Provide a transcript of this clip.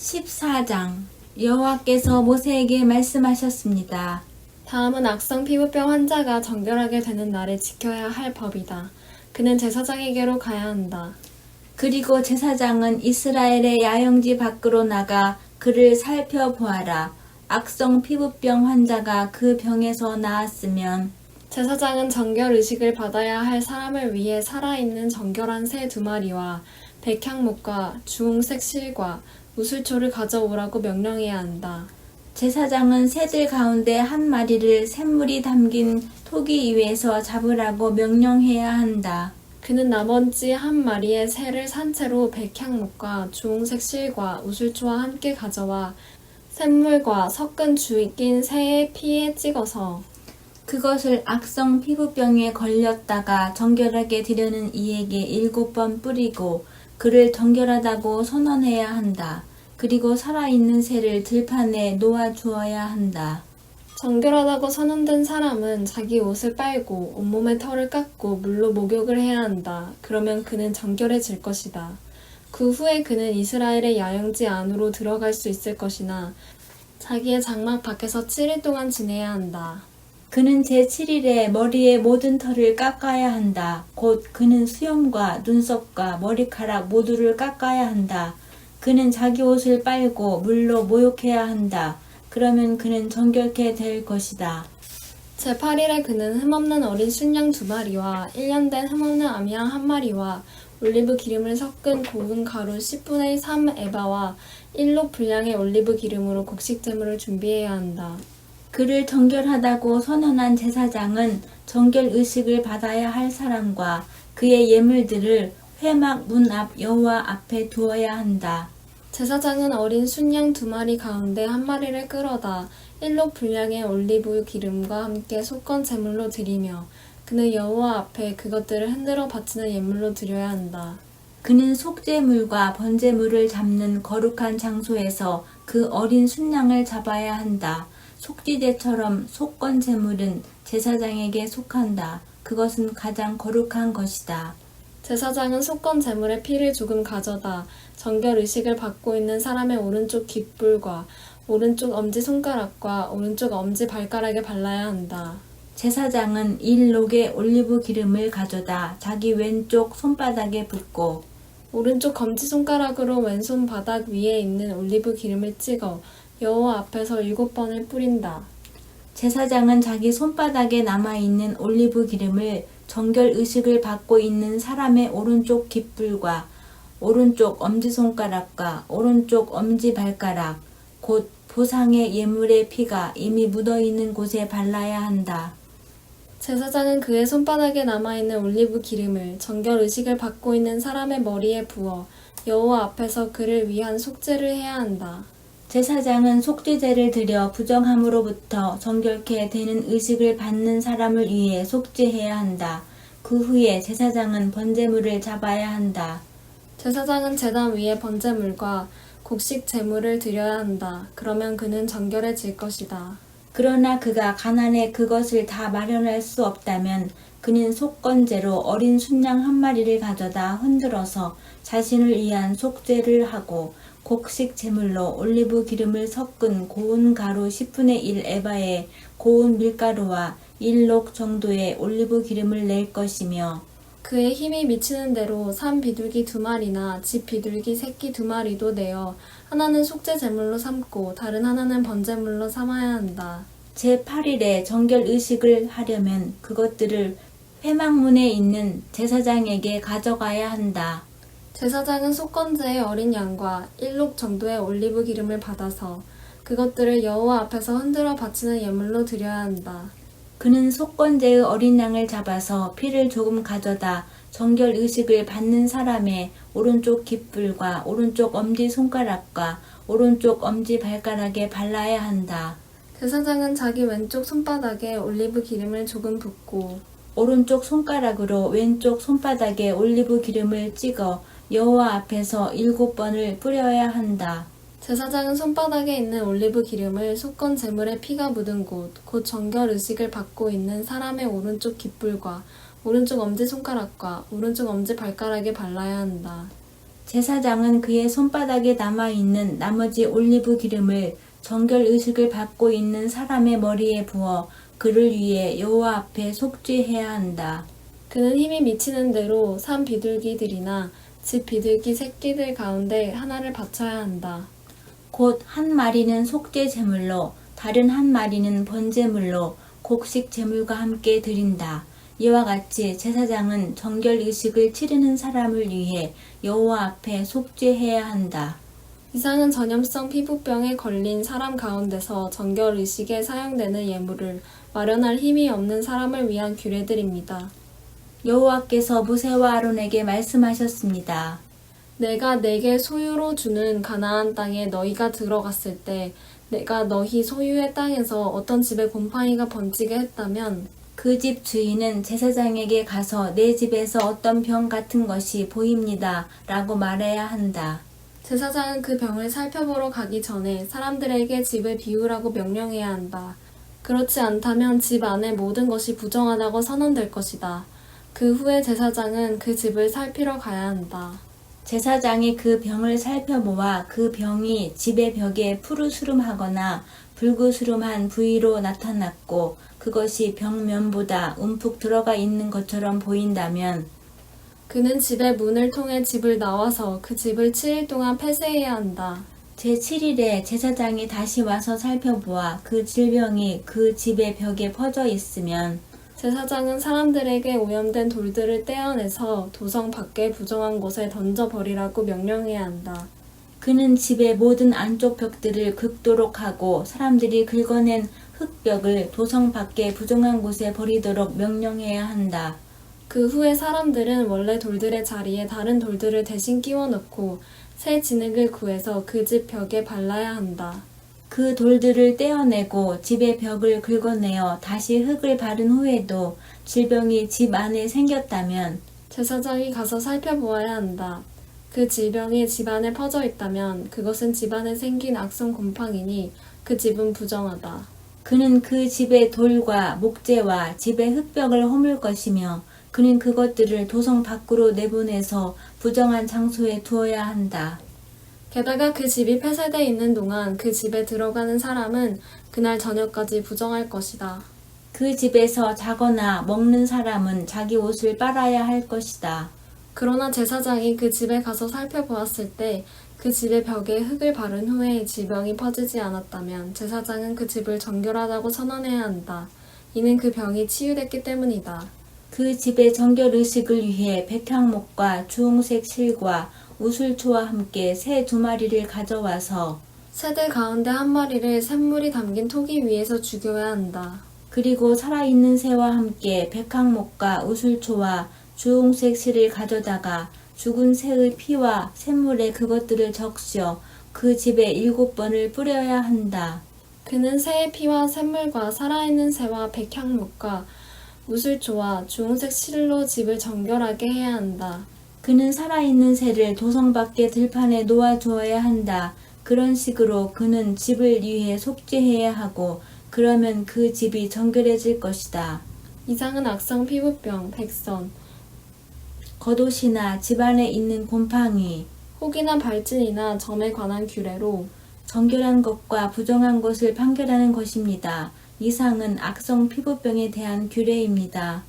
14장 여호와께서 모세에게 말씀하셨습니다. 다음은 악성 피부병 환자가 정결하게 되는 날에 지켜야 할 법이다. 그는 제사장에게로 가야 한다. 그리고 제사장은 이스라엘의 야영지 밖으로 나가 그를 살펴보아라. 악성 피부병 환자가 그 병에서 나았으면 제사장은 정결 의식을 받아야 할 사람을 위해 살아있는 정결한 새 2마리와 백향목과 주홍색 실과 우슬초를 가져오라고 명령해야 한다. 제사장은 새들 가운데 한 마리를 샘물이 담긴 토기 위에서 잡으라고 명령해야 한다. 그는 나머지 한 마리의 새를 산채로 백향목과 주홍색 실과 우슬초와 함께 가져와 샘물과 섞은 주이 낀 새의 피에 찍어서 그것을 악성 피부병에 걸렸다가 정결하게 드려는 이에게 7번 뿌리고 그를 정결하다고 선언해야 한다. 그리고 살아있는 새를 들판에 놓아 주어야 한다. 정결하다고 선언된 사람은 자기 옷을 빨고 온몸의 털을 깎고 물로 목욕을 해야 한다. 그러면 그는 정결해질 것이다. 그 후에 그는 이스라엘의 야영지 안으로 들어갈 수 있을 것이나 자기의 장막 밖에서 7일 동안 지내야 한다. 그는 제7일에 머리의 모든 털을 깎아야 한다. 곧 그는 수염과 눈썹과 머리카락 모두를 깎아야 한다. 그는 자기 옷을 빨고 물로 모욕해야 한다. 그러면 그는 정결케 될 것이다. 제8일에 그는 흠없는 어린 순양 2마리와 1년 된 흠없는 암양 1마리와 올리브 기름을 섞은 고운 가루 10분의 3 에바와 1로 분량의 올리브 기름으로 곡식제물을 준비해야 한다. 그를 정결하다고 선언한 제사장은 정결 의식을 받아야 할 사람과 그의 예물들을 회막 문 앞 여호와 앞에 두어야 한다. 제사장은 어린 순양 2마리 가운데 1마리를 끌어다 1로 분량의 올리브 기름과 함께 속건 제물로 드리며 그는 여호와 앞에 그것들을 흔들어 바치는 예물로 드려야 한다. 그는 속죄물과 번제물을 잡는 거룩한 장소에서 그 어린 순양을 잡아야 한다. 속죄제처럼 속건 제물은 제사장에게 속한다. 그것은 가장 거룩한 것이다. 제사장은 속건 제물의 피를 조금 가져다 정결 의식을 받고 있는 사람의 오른쪽 귓불과 오른쪽 엄지손가락과 오른쪽 엄지발가락에 발라야 한다. 제사장은 1록의 올리브 기름을 가져다 자기 왼쪽 손바닥에 붓고 오른쪽 검지손가락으로 왼손 바닥 위에 있는 올리브 기름을 찍어 여호와 앞에서 7번을 뿌린다. 제사장은 자기 손바닥에 남아있는 올리브 기름을 정결 의식을 받고 있는 사람의 오른쪽 깃불과 오른쪽 엄지손가락과 오른쪽 엄지발가락 곧 보상의 예물의 피가 이미 묻어있는 곳에 발라야 한다. 제사장은 그의 손바닥에 남아있는 올리브 기름을 정결 의식을 받고 있는 사람의 머리에 부어 여호와 앞에서 그를 위한 속죄를 해야 한다. 제사장은 속죄제를 드려 부정함으로부터 정결케 되는 의식을 받는 사람을 위해 속죄해야 한다. 그 후에 제사장은 번제물을 잡아야 한다. 제사장은 제단 위에 번제물과 곡식 제물을 드려야 한다. 그러면 그는 정결해질 것이다. 그러나 그가 가난해 그것을 다 마련할 수 없다면 그는 속건제로 어린 순양 1마리를 가져다 흔들어서 자신을 위한 속죄를 하고 곡식 제물로 올리브 기름을 섞은 고운 가루 10분의 1 에바에 고운 밀가루와 1록 정도의 올리브 기름을 낼 것이며 그의 힘이 미치는 대로 산 비둘기 2마리나 집 비둘기 새끼 2마리도 내어 하나는 속죄 제물로 삼고 다른 하나는 번제물로 삼아야 한다. 제8일에 정결 의식을 하려면 그것들을 회막문에 있는 제사장에게 가져가야 한다. 제사장은 속건제의 어린 양과 1록 정도의 올리브 기름을 받아서 그것들을 여호와 앞에서 흔들어 바치는 예물로 드려야 한다. 그는 속건제의 어린 양을 잡아서 피를 조금 가져다 정결 의식을 받는 사람의 오른쪽 깃불과 오른쪽 엄지손가락과 오른쪽 엄지발가락에 발라야 한다. 제사장은 자기 왼쪽 손바닥에 올리브 기름을 조금 붓고 오른쪽 손가락으로 왼쪽 손바닥에 올리브 기름을 찍어 여호와 앞에서 7번을 뿌려야 한다. 제사장은 손바닥에 있는 올리브 기름을 속건 제물의 피가 묻은 곳, 곧 정결 의식을 받고 있는 사람의 오른쪽 깃불과 오른쪽 엄지손가락과 오른쪽 엄지발가락에 발라야 한다. 제사장은 그의 손바닥에 남아있는 나머지 올리브 기름을 정결 의식을 받고 있는 사람의 머리에 부어 그를 위해 여호와 앞에 속죄해야 한다. 그는 힘이 미치는 대로 산 비둘기들이나 집 비둘기 새끼들 가운데 하나를 바쳐야 한다. 곧 한 마리는 속죄 제물로 다른 한 마리는 번제물로 곡식 제물과 함께 드린다. 이와 같이 제사장은 정결 의식을 치르는 사람을 위해 여호와 앞에 속죄해야 한다. 이상은 전염성 피부병에 걸린 사람 가운데서 정결 의식에 사용되는 예물을 마련할 힘이 없는 사람을 위한 규례들입니다. 여호와께서 모세와 아론에게 말씀하셨습니다. 내가 내게 소유로 주는 가나안 땅에 너희가 들어갔을 때 내가 너희 소유의 땅에서 어떤 집에 곰팡이가 번지게 했다면 그 집 주인은 제사장에게 가서 내 집에서 어떤 병 같은 것이 보입니다. 라고 말해야 한다. 제사장은 그 병을 살펴보러 가기 전에 사람들에게 집을 비우라고 명령해야 한다. 그렇지 않다면 집 안의 모든 것이 부정하다고 선언될 것이다. 그 후에 제사장은 그 집을 살피러 가야 한다. 제사장이 그 병을 살펴보아 그 병이 집의 벽에 푸르스름하거나 불구스름한 부위로 나타났고 그것이 벽면보다 움푹 들어가 있는 것처럼 보인다면 그는 집의 문을 통해 집을 나와서 그 집을 7일 동안 폐쇄해야 한다. 제7일에 제사장이 다시 와서 살펴보아 그 질병이 그 집의 벽에 퍼져 있으면 제사장은 사람들에게 오염된 돌들을 떼어내서 도성 밖의 부정한 곳에 던져버리라고 명령해야 한다. 그는 집의 모든 안쪽 벽들을 긁도록 하고 사람들이 긁어낸 흙벽을 도성 밖의 부정한 곳에 버리도록 명령해야 한다. 그 후에 사람들은 원래 돌들의 자리에 다른 돌들을 대신 끼워 넣고 새 진흙을 구해서 그 집 벽에 발라야 한다. 그 돌들을 떼어내고 집의 벽을 긁어내어 다시 흙을 바른 후에도 질병이 집 안에 생겼다면 제사장이 가서 살펴보아야 한다. 그 질병이 집 안에 퍼져 있다면 그것은 집 안에 생긴 악성 곰팡이니 그 집은 부정하다. 그는 그 집의 돌과 목재와 집의 흙벽을 허물 것이며 그는 그것들을 도성 밖으로 내보내서 부정한 장소에 두어야 한다. 게다가 그 집이 폐쇄되어 있는 동안 그 집에 들어가는 사람은 그날 저녁까지 부정할 것이다. 그 집에서 자거나 먹는 사람은 자기 옷을 빨아야 할 것이다. 그러나 제사장이 그 집에 가서 살펴보았을 때 그 집의 벽에 흙을 바른 후에 질병이 퍼지지 않았다면 제사장은 그 집을 정결하다고 선언해야 한다. 이는 그 병이 치유됐기 때문이다. 그 집의 정결 의식을 위해 백향목과 주홍색 실과 우슬초와 함께 새 2마리를 가져와서 새들 가운데 한 마리를 샘물이 담긴 토기 위에서 죽여야 한다. 그리고 살아있는 새와 함께 백향목과 우슬초와 주홍색 실을 가져다가 죽은 새의 피와 샘물에 그것들을 적셔 그 집에 7번을 뿌려야 한다. 그는 새의 피와 샘물과 살아있는 새와 백향목과 우슬초와 주홍색 실로 집을 정결하게 해야 한다. 그는 살아있는 새를 도성 밖의 들판에 놓아 주어야 한다. 그런 식으로 그는 집을 위해 속죄해야 하고 그러면 그 집이 정결해질 것이다. 이상은 악성 피부병, 백선, 겉옷이나 집안에 있는 곰팡이, 혹이나 발진이나 점에 관한 규례로 정결한 것과 부정한 것을 판결하는 것입니다. 이상은 악성 피부병에 대한 규례입니다.